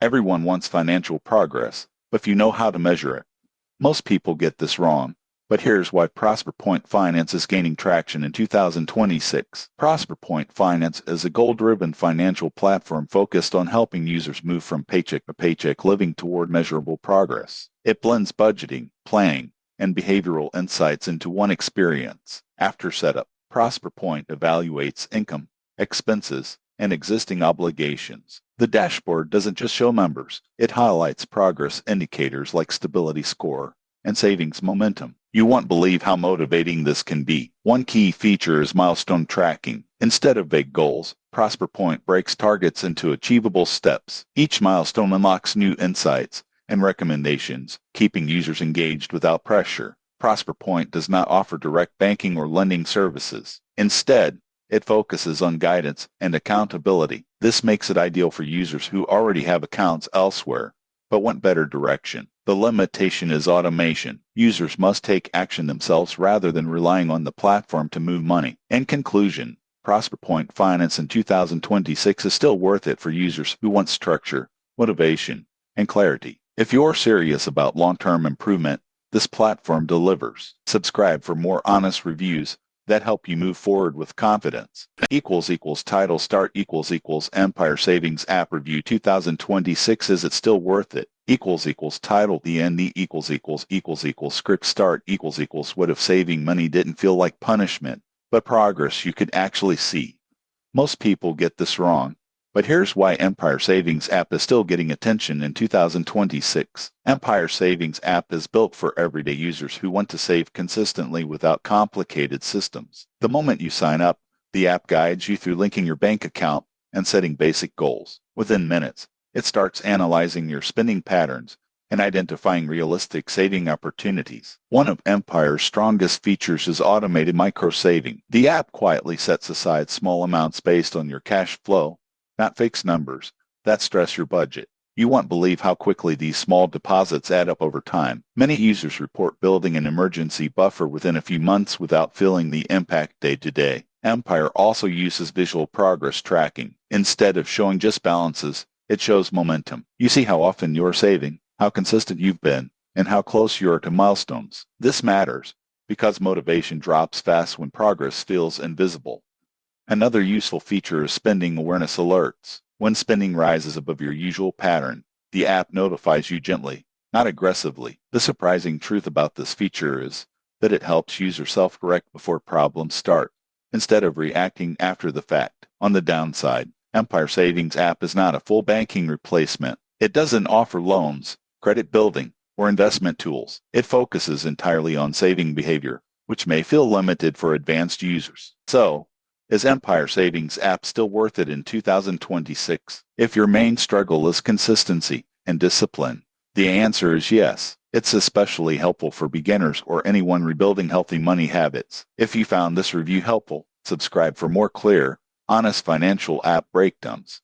Everyone wants financial progress, but few know how to measure it. Most people get this wrong, but here's why Prosper Point Finance is gaining traction in 2026. Prosper Point Finance is a goal-driven financial platform focused on helping users move from paycheck to paycheck living toward measurable progress. It blends budgeting, planning, and behavioral insights into one experience. After setup, Prosper Point evaluates income, expenses, and existing obligations. The dashboard doesn't just show numbers, it highlights progress indicators like stability score and savings momentum. You won't believe how motivating this can be. One key feature is milestone tracking. Instead of vague goals, Prosper Point breaks targets into achievable steps. Each milestone unlocks new insights and recommendations, keeping users engaged without pressure. Prosper Point does not offer direct banking or lending services. Instead, it focuses on guidance and accountability. This makes it ideal for users who already have accounts elsewhere, but want better direction. The limitation is automation. Users must take action themselves rather than relying on the platform to move money. In conclusion, Prosper Point Finance in 2026 is still worth it for users who want structure, motivation, and clarity. If you're serious about long-term improvement, this platform delivers. Subscribe for more honest reviews that help you move forward with confidence. Title start Empire Savings App Review 2026. Is it still worth it? Title the end script start What if saving money didn't feel like punishment, but progress you could actually see? Most people get this wrong, but here's why Empire Savings App is still getting attention in 2026. Empire Savings App is built for everyday users who want to save consistently without complicated systems. The moment you sign up, the app guides you through linking your bank account and setting basic goals. Within minutes, it starts analyzing your spending patterns and identifying realistic saving opportunities. One of Empire's strongest features is automated micro-saving. The app quietly sets aside small amounts based on your cash flow, not fixed numbers that stress your budget. You won't believe how quickly these small deposits add up over time. Many users report building an emergency buffer within a few months without feeling the impact day to day. Empire also uses visual progress tracking. Instead of showing just balances, it shows momentum. You see how often you're saving, how consistent you've been, and how close you are to milestones. This matters because motivation drops fast when progress feels invisible. Another useful feature is spending awareness alerts. When spending rises above your usual pattern, the app notifies you gently, not aggressively. The surprising truth about this feature is that it helps users self-correct before problems start, instead of reacting after the fact. On the downside, Empire Savings App is not a full banking replacement. It doesn't offer loans, credit building, or investment tools. It focuses entirely on saving behavior, which may feel limited for advanced users. So, is Empire Savings App still worth it in 2026? If your main struggle is consistency and discipline, the answer is yes. It's especially helpful for beginners or anyone rebuilding healthy money habits. If you found this review helpful, subscribe for more clear, honest financial app breakdowns.